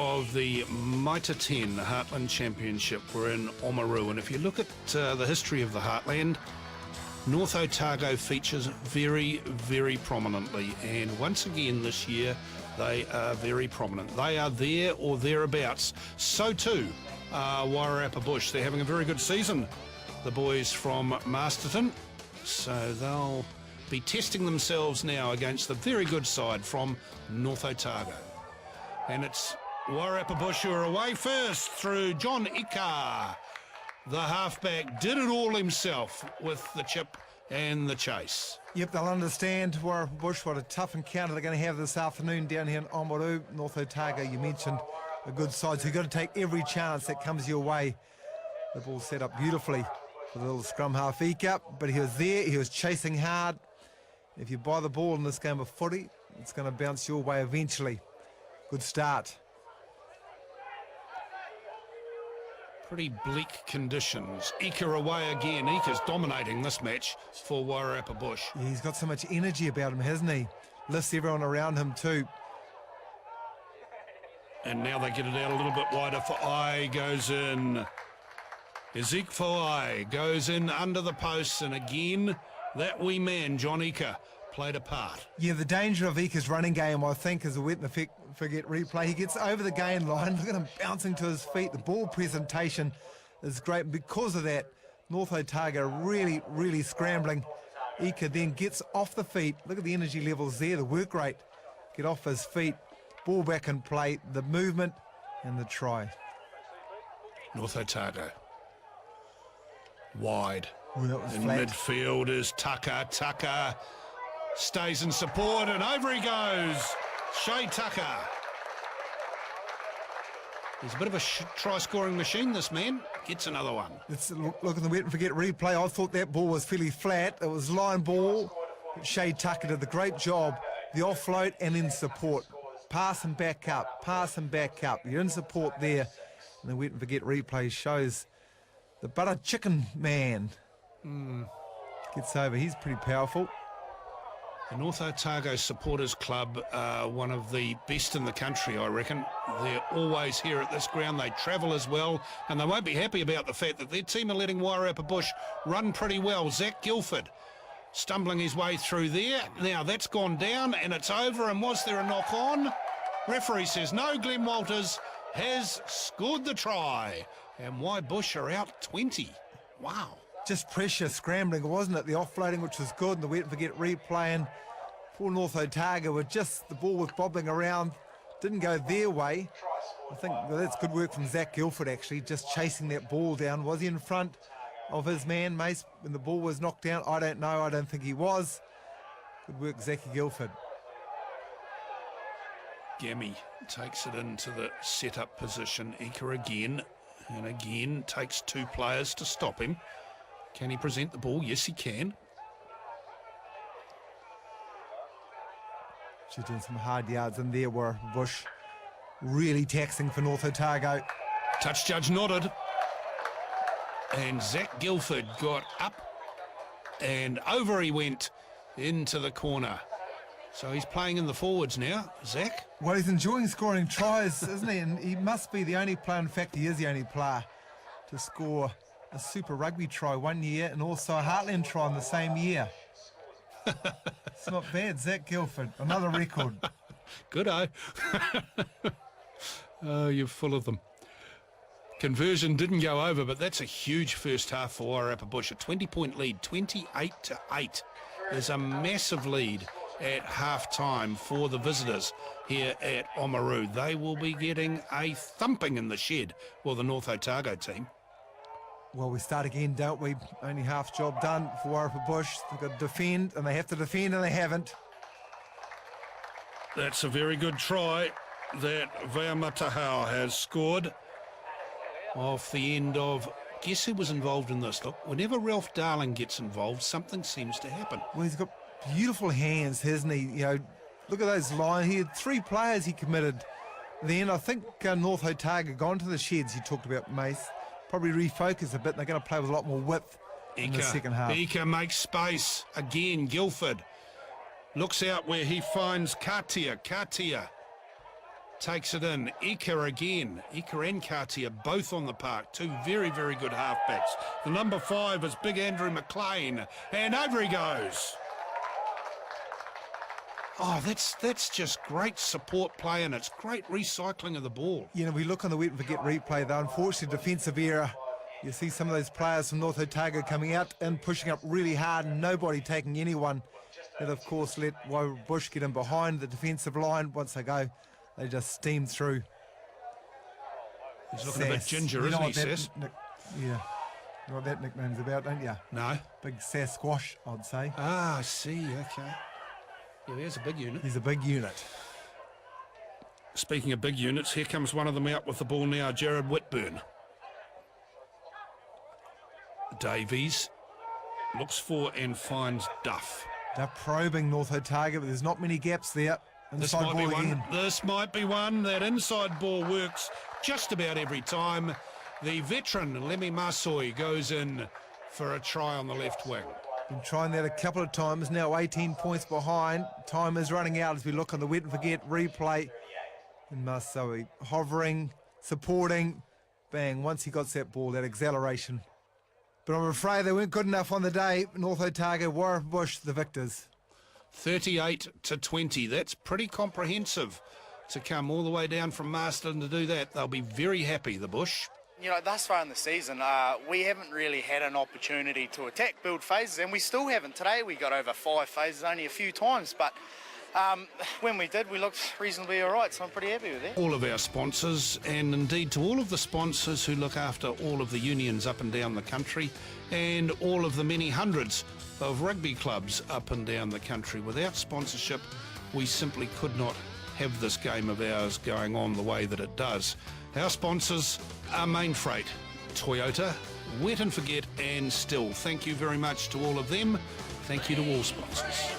of the Mitre10 Heartland Championship. We're in Oamaru, and if you look at the history of the Heartland, North Otago features very, very prominently, and once again this year they are very prominent. They are there or thereabouts. So too Wairarapa Bush. They're having a very good season, the boys from Masterton, so they'll be testing themselves now against the very good side from North Otago. And it's Wairarapa Bush who are away first through John Ika. The halfback did it all himself with the chip and the chase. Yep, they'll understand, Wairarapa Bush, what a tough encounter they're going to have this afternoon down here in Oamaru. North Otago, you mentioned, a good side, so you've got to take every chance that comes your way. The ball set up beautifully for the little scrum half Ika, but he was there, he was chasing hard. If you buy the ball in this game of footy, it's going to bounce your way eventually. Good start. Pretty bleak conditions. Ika away again. Ika's dominating this match for Wairarapa Bush. Yeah, he's got so much energy about him, hasn't he? Lifts everyone around him too. And now they get it out a little bit wider for I, goes in. Ezek Foai goes in under the posts, and again, that wee man, John Ika, played a part. Yeah, the danger of Ika's running game, I think, is a wet and forget replay. He gets over the gain line. Look at him bouncing to his feet. The ball presentation is great. And because of that, North Otago really, really scrambling. Ika then gets off the feet. Look at the energy levels there, the work rate. Get off his feet. Ball back in play. The movement and the try. North Otago. Wide. Ooh, that was in flat. midfield is Tucker. Tucker stays in support, and over he goes. Shea Tucker. He's a bit of a try-scoring machine, this man. Gets another one. Let's look at the wet and forget replay. I thought that ball was fairly flat. It was line ball. Shea Tucker did the great job. The offload and then support. Pass and back up. Pass and back up. You're in support there. And the wet and forget replay shows the butter chicken man. Gets over. He's pretty powerful. The North Otago Supporters Club are one of the best in the country, I reckon. They're always here at this ground. They travel as well, and they won't be happy about the fact that their team are letting Wairarapa Bush run pretty well. Zach Guilford stumbling his way through there. Now that's gone down, and it's over, and was there a knock-on? Referee says no. Glenn Walters has scored the try, and Bush are out 20. Wow. Just pressure scrambling, wasn't it? The offloading, which was good, and the wet and forget replaying. Poor North Otago were just, the ball was bobbling around, didn't go their way. I think that's good work from Zach Guilford, actually, just chasing that ball down. Was he in front of his man, Mace, when the ball was knocked down? I don't know. I don't think he was. Good work, Zachy Guilford. Gammy takes it into the set-up position. Ika again, and again takes two players to stop him. Can he present the ball? Yes, he can. She's doing some hard yards in there where Bush really taxing for North Otago. Touch judge nodded. And Zach Guilford got up and over he went into the corner. So he's playing in the forwards now, Zach. Well, he's enjoying scoring tries, isn't he? And he must be the only player, in fact, he is the only player to score a Super Rugby try one year and also a Heartland try in the same year. It's not bad, Zach Guilford. Another record. Good-o. Oh, you're full of them. Conversion didn't go over, but that's a huge first half for Wairarapa Bush. A 20-point lead, 28-8. There's a massive lead at half-time for the visitors here at Oamaru. They will be getting a thumping in the shed, well, the North Otago team. Well, we start again, don't we? Only half job done for Wairarapa Bush. They've got to defend, and they have to defend, and they haven't. That's a very good try that Mitre10 has scored off the end of... Guess who was involved in this? Look, whenever Ralph Darling gets involved, something seems to happen. Well, he's got beautiful hands, hasn't he? You know, look at those lines. He had 3 players he committed. Then I think North Otago gone to the sheds, you talked about, Mace. Probably refocus a bit, and they're going to play with a lot more width in the second half. Ika makes space. Again, Guilford looks out where he finds Katia. Katia takes it in. Ika again. Ika and Cartier both on the park. Two very, very good halfbacks. The number 5 is Big Andrew McLean. And over he goes. Oh, that's just great support play, and it's great recycling of the ball. You know, we look on the wet and forget replay, the unfortunate defensive error. You see some of those players from North Otago coming out and pushing up really hard and nobody taking anyone. And of course let Bush get in behind the defensive line. Once they go, they just steam through. He's looking a bit ginger, isn't he, Sass? Yeah. You know what that nickname's about, don't you? No. Big Sasquatch, I'd say. Ah, I see, okay. Yeah, there's a big unit. He's a big unit. Speaking of big units, here comes one of them out with the ball now, Jared Whitburn. Davies looks for and finds Duff. They're probing North Otago, but there's not many gaps there. This might be one. This might be one. That inside ball works just about every time. The veteran, Lemi Masoi, goes in for a try on the left wing. Been trying that a couple of times, now 18 points behind. Time is running out as we look on the wet and forget replay. And Masoi hovering, supporting, bang, once he got that ball, that acceleration. But I'm afraid they weren't good enough on the day. North Otago, Wairarapa Bush, the victors. 38-20. That's pretty comprehensive to come all the way down from Marston to do that. They'll be very happy, the Bush. You know, thus far in the season, we haven't really had an opportunity to attack build phases, and we still haven't. Today we got over 5 phases only a few times, but when we did, we looked reasonably all right, so I'm pretty happy with that. All of our sponsors, and indeed to all of the sponsors who look after all of the unions up and down the country, and all of the many hundreds of rugby clubs up and down the country. Without sponsorship, we simply could not have this game of ours going on the way that it does. Our sponsors are Mainfreight, Toyota, Wet and Forget, and Still. Thank you very much to all of them. Thank you to all sponsors.